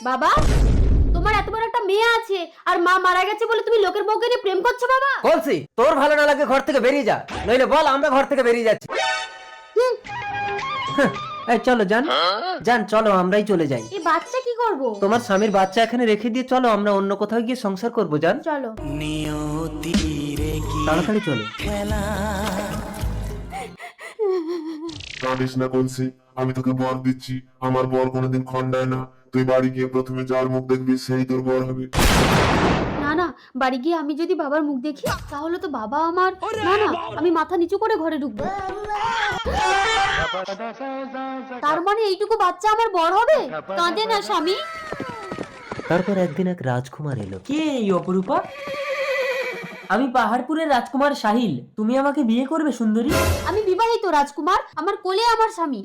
বাবা, তোমার এত বড় একটা মেয়ে আছে আর মা মারা গেছে বলে তুমি লোকের বউকে নিয়ে প্রেম করছো বাবা? বলছি তোর ভালো না লাগে ঘর থেকে বেরিয়ে যা, নইলে বল আমরা ঘর থেকে বেরিয়ে যাচ্ছি। এই চলো জান, জান চলো আমরাই চলে যাই। এই বাচ্চা কি করব? তোমার স্বামীর বাচ্চা এখানে রেখে দিয়ে চলো আমরা অন্য কোথাও গিয়ে সংসার করবো জান। চলো। তাড়াতাড়ি চলো। কাঁদিস না কলসি, আমি তোকে বর দিচ্ছি। আমার বর কোনোদিন খন্ডায় না। তুই বাড়ি গিয়ে প্রথমে যার মুখ দেখবি সেই তোর বর হবে। না না, বাড়ি গিয়ে আমি যদি বাবার মুখ দেখি তাহলে তো বাবা আমার, না না, আমি মাথা নিচু করে ঘরে ঢুকবো। তার মানে এইটুকু বাচ্চা আমার বড় হবে? কাঁদে না স্বামী। তারপর একদিন এক রাজকুমার এলো। কে এই অপরূপা? আমি পাহাড়পুরের রাজকুমার সাহিল। তুমি আমাকে বিয়ে করবে সুন্দরী? আমি বিবাহিত রাজকুমার, আমার কোলে আমার স্বামী।